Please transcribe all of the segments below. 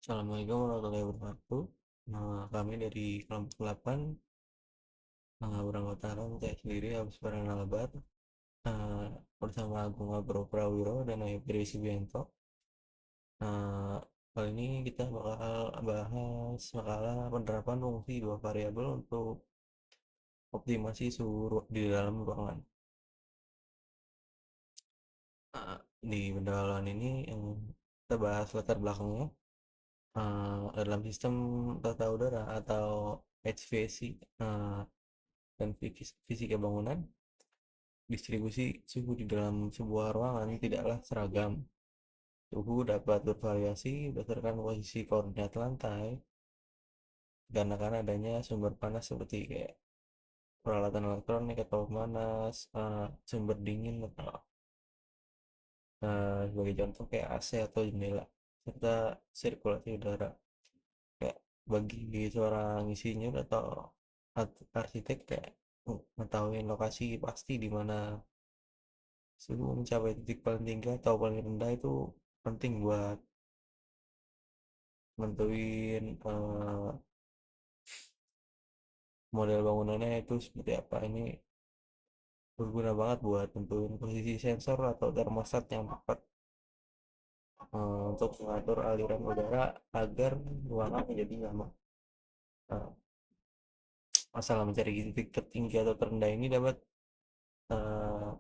Assalamualaikum warahmatullahi wabarakatuh. Kami dari kelompok 8 beranggotakan saya sendiri Agus Pranalabar uh, bersama Agung Abro Prawiro dan Ayub Diri Subianto. Uh, Kali ini kita bakal bahas makalah penerapan fungsi dua variabel untuk optimasi suhu di dalam ruangan. Di pendahuluan ini yang kita bahas latar belakangnya dalam sistem tata udara atau HVAC dan fisika bangunan. Distribusi suhu di dalam sebuah ruangan tidaklah seragam. Suhu dapat bervariasi berdasarkan posisi koordinat lantai, dikarenakan adanya sumber panas seperti kayak peralatan elektronik atau panas, sumber dingin atau sebagai contoh kayak AC atau jendela, serta sirkulasi udara. Kayak bagi seorang insinyur atau arsitek kayak mengetahui lokasi pasti di mana suhu mencapai titik paling tinggi atau paling rendah itu penting buat nentuin model bangunannya itu seperti apa. Ini berguna banget buat nentuin posisi sensor atau termostat yang tepat untuk mengatur aliran udara agar ruangan menjadi nyaman. Nah, masalah mencari titik tertinggi atau terendah ini dapat uh,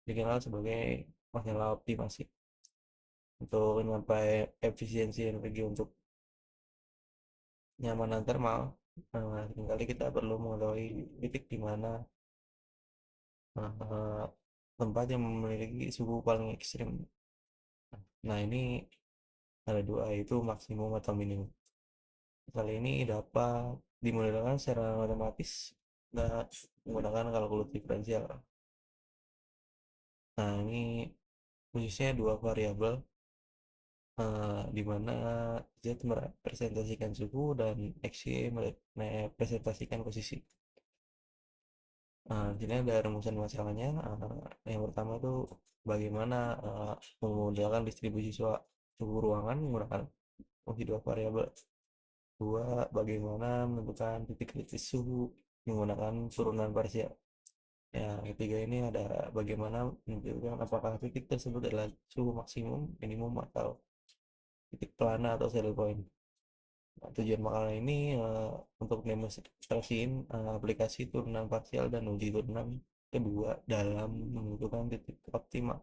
dikenal sebagai masalah optimasi. Untuk mencapai efisiensi energi untuk nyamanan thermal, seringkali kita perlu mengetahui titik di mana eh, tempat yang memiliki suhu paling ekstrim. Nah, ini ada dua, yaitu maksimum atau minimum. Kali ini dapat dimodelkan secara matematis dan menggunakan kalkulus diferensial. Nah, ini khususnya dua variabel di mana Z merepresentasikan suhu dan XY merepresentasikan posisi. Di sini ada rumusan masalahnya. Yang pertama itu bagaimana memodelkan distribusi suhu ruangan menggunakan fungsi dua variabel. Dua, bagaimana menentukan titik kritis suhu menggunakan turunan parsial. Yang ketiga ini ada bagaimana menentukan apakah titik tersebut adalah suhu maksimum, minimum, atau titik pelana atau saddle point. Nah, tujuan makalah ini untuk demonstrasiin aplikasi turunan parsial dan uji turunan kedua dalam menentukan titik optimal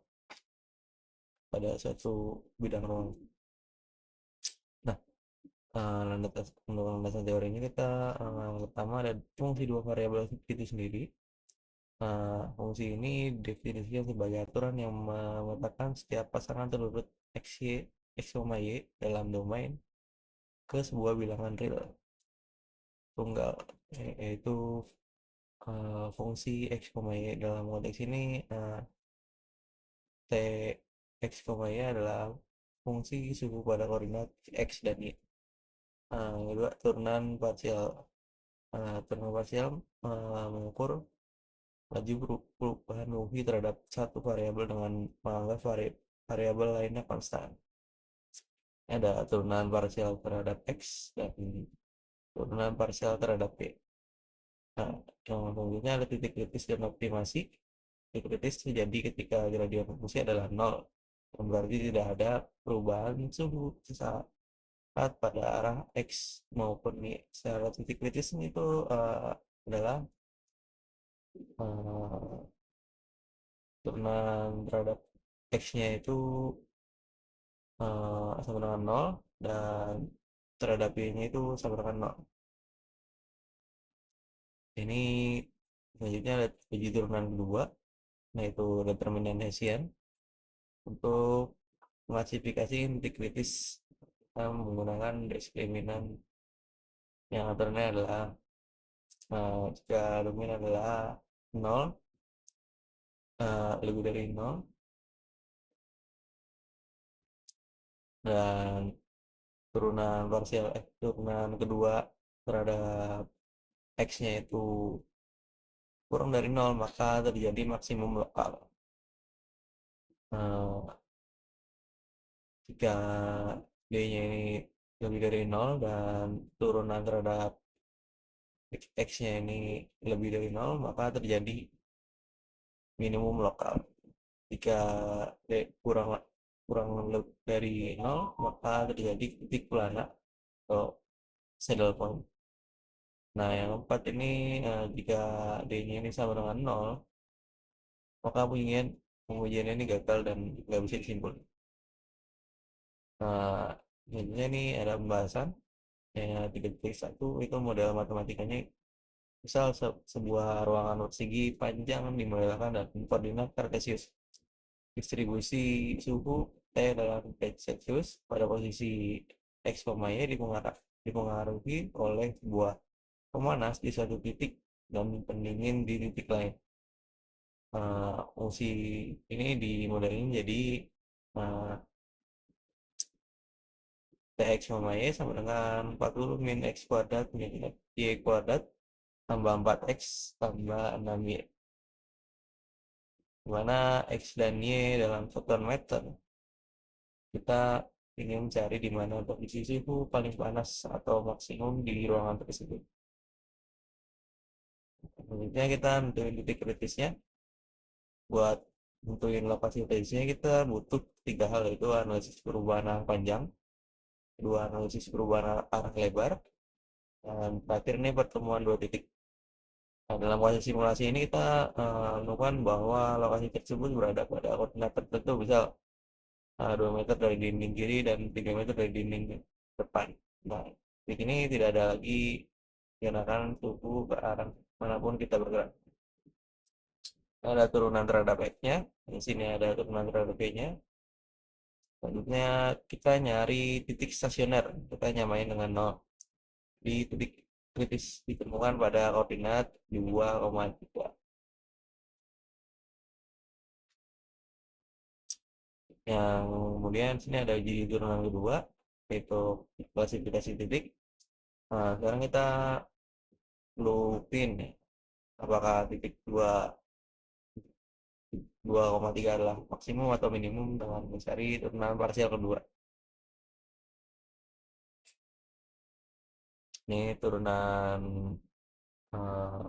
pada suatu bidang ruang. Nah, untuk landasan teori ini kita pertama ada fungsi dua variabel itu sendiri. Fungsi ini definisikan sebagai aturan yang memetakan setiap pasangan terurut x, y dalam domain ke sebuah bilangan real tunggal, yaitu fungsi x, y. Dalam konteks ini t x, y adalah fungsi suhu pada koordinat x dan y. Kedua, turunan parsial mengukur laju perubahan fungsi terhadap satu variabel dengan menganggap variabel lainnya konstan. Ada turunan parsial terhadap x dan turunan parsial terhadap y. Nah, yang selanjutnya ada titik kritis dan optimasi. Titik kritis terjadi ketika gradien fungsi adalah 0, yang berarti tidak ada perubahan suhu saat pada arah x maupun y. Secara titik kritis itu adalah uh, turunan terhadap x-nya itu sama dengan 0 dan terhadap y-nya itu sama dengan 0. Ini selanjutnya ada uji turunan kedua, yaitu determinan Hessian untuk mengklasifikasi titik kritis menggunakan diskriminan yang aturannya adalah jika domain adalah 0, lebih dari 0, dan turunan kedua terhadap x-nya itu kurang dari 0, maka terjadi maksimum lokal. Jika d-nya ini lebih dari nol dan turunan terhadap x-nya ini lebih dari nol, maka terjadi minimum lokal. Jika kurang kurang dari nol, maka terjadi titik plana atau saddle point. Nah, yang keempat ini jika d-nya ini sama dengan nol, maka pengujian ini gagal dan nggak bisa disimpulkan. Nah, intinya ini ada pembahasan yang 3.1 itu model matematikanya. Misal sebuah ruangan persegi panjang dimodelkan dengan koordinat kartesius. Distribusi suhu T dalam derajat Celcius pada posisi X, Y dipengaruhi oleh sebuah pemanas di satu titik dan pendingin di titik lain. Fungsi ini dimodelin jadi uh, Tx, Y sama dengan 40 min X kuadrat min Y kuadrat tambah 4X tambah 6Y, di mana X dan Y dalam satuan meter. Kita ingin mencari di mana posisi suhu paling panas atau maksimum di ruangan tersebut. Selanjutnya kita nentuin titik kritisnya. Buat nentuin lokasi kritisnya kita butuh tiga hal, yaitu analisis perubahan arah panjang, kedua analisis perubahan arah lebar, dan terakhir ini pertemuan dua titik. Nah, dalam proses simulasi ini kita menemukan bahwa lokasi tersebut berada pada koordinat tertentu, misal 2 meter dari dinding kiri dan 3 meter dari dinding depan. Nah, di sini tidak ada lagi digunakan suhu ke arah manapun kita bergerak. Ada turunan terhadap X-nya, di sini ada turunan terhadap Y-nya. Selanjutnya kita nyari titik stasioner, kita nyamain dengan 0. Di titik kritis ditemukan pada koordinat 2,3. Yang kemudian sini ada uji turunan kedua, yaitu klasifikasi titik. Nah, sekarang kita blueprint ya, apakah titik 2,3 adalah maksimum atau minimum dengan mencari turunan parsial kedua. Ini turunan eh,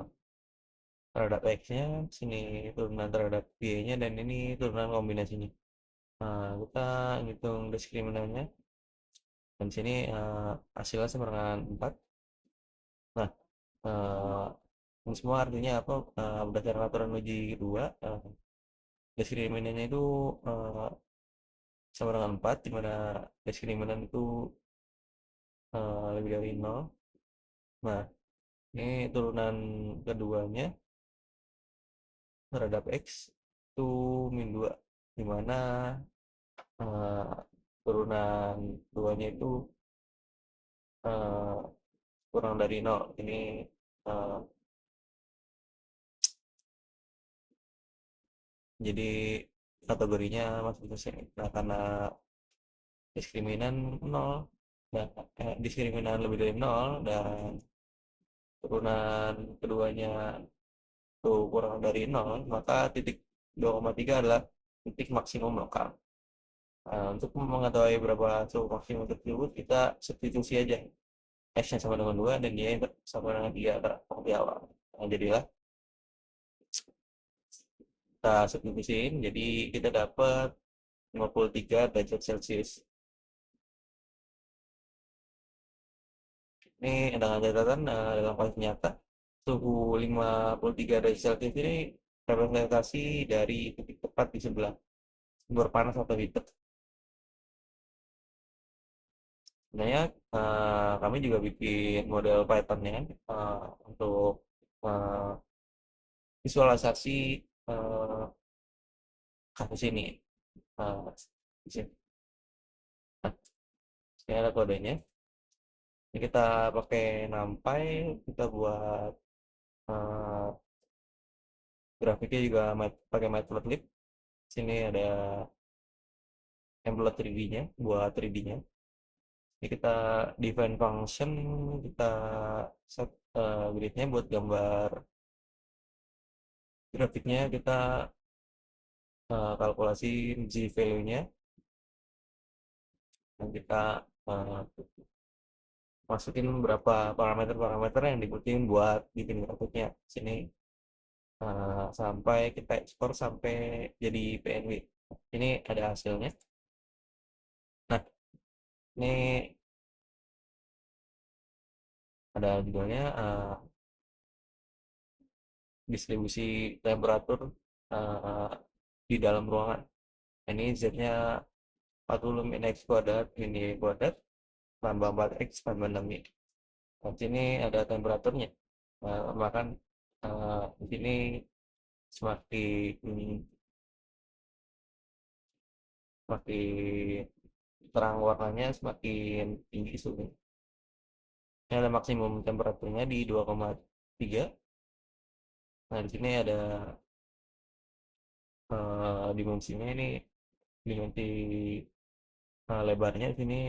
terhadap X-nya, sini turunan terhadap Y-nya, dan ini turunan kombinasinya. Nah, kita hitung diskriminannya, dan sini hasilnya sama dengan 4. Nah, eh, ini semua artinya apa? Berdasarkan aturan uji kedua, diskriminannya itu eh, sama dengan 4, di mana diskriminan itu lebih dari 0. Nah, ini turunan keduanya terhadap X itu min 2, di mana eh, turunan keduanya itu eh, kurang dari 0. Ini eh, jadi kategorinya masuk ke sini. Nah, karena diskriminan 0 dan diskriminan lebih dari 0 dan turunan keduanya itu kurang dari 0, maka titik 2,3 adalah titik maksimum lokal. Nah, untuk mengetahui berapa suhu maksimum tersebut, kita substitusi aja x-nya sama dengan 2 dan y sama dengan 3 di awal. Nah, jadilah kita substitusiin, jadi kita dapat 53 derajat Celcius. Ini dengan catatan dalam kasus nyata suhu 53 derajat Celcius ini representasi dari titik tepat di sebelah sumber panas atau heater. Sebenarnya kami juga bikin model Python-nya untuk uh, visualisasi kasus ini. Uh, di sini. Nah, ini ada kodenya. Ini kita pakai NumPy, kita buat uh, grafiknya juga pakai Matplotlib. Sini ada template 3D-nya, buat 3D-nya. Ini kita define function, kita set grid-nya buat gambar grafiknya, kita kalkulasi z value-nya, dan kita uh, masukin beberapa parameter-parameter yang dibutuhin buat bikin grafiknya sini, sampai kita ekspor sampai jadi PNG. Ini ada hasilnya. Nah, ini ada judulnya, distribusi temperatur eh, di dalam ruangan. Ini Z-nya 40 min X kuadrat mini kuadrat tambah 4 X tambah 6 min. Di sini ada temperaturnya. Bahkan di sini semakin semakin terang warnanya semakin tinggi suhunya. Ini ada maksimum temperaturnya di 2,3. Nah, di sini ada dimensinya ini, dimensi lebarnya di sini,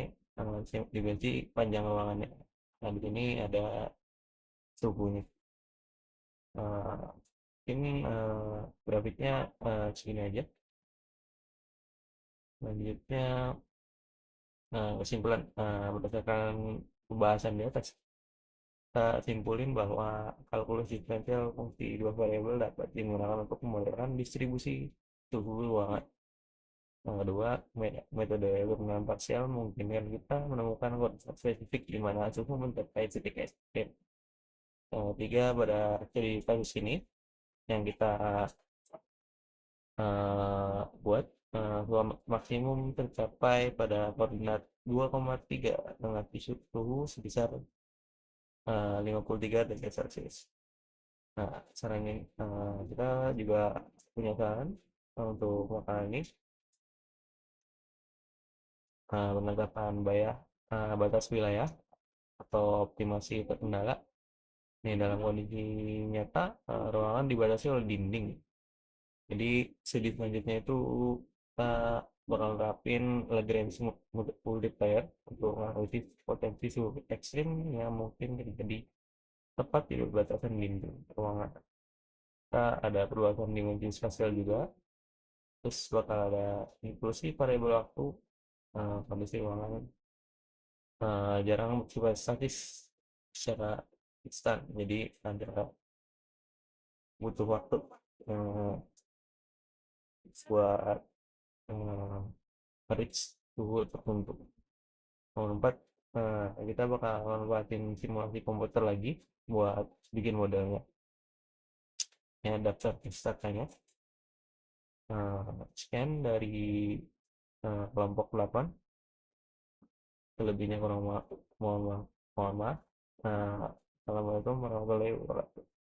dimensi panjang ruangannya. Nah, di sini ada suhunya. Eh, ini grafiknya segini aja. Selanjutnya, kesimpulan, berdasarkan pembahasan di atas, kita simpulin bahwa kalkulus diferensial fungsi dua variabel dapat digunakan untuk memodalkan distribusi suhu ruangan. Yang kedua, metode penggunaan parsial memungkinkan kita menemukan kondisi spesifik di mana suhu mencapai titik ekstrim. Yang ketiga, pada studi kasus ini yang kita buat, maksimum tercapai pada koordinat 2,3 dengan suhu sebesar 53 derajat Celcius. Nah, saran ini, kita juga punya saran untuk makanan ini, penetapan batas wilayah atau optimasi terkendala. Nih, dalam kondisi nyata, ruangan dibatasi oleh dinding. Jadi studi selanjutnya itu kita bakal terapin Lagrange multiplier untuk menganalisis potensi suhu ekstrim yang mungkin terjadi tepat di batasan dinding ruangan. Kita ada perluasan dimensi spasial juga, terus bakal ada inklusi variabel waktu, kondisi ruangan jarang bersifat statis secara instan, jadi ada butuh waktu eh, buat eh, reach suhu tertentu. Nomor 4, kita bakal manfaatin simulasi komputer lagi buat bikin modelnya. Ya, daftar pesertanya, scan dari kelompok 8, selebihnya kurang mohon maaf. Assalamualaikum warahmatullahi wabarakatuh.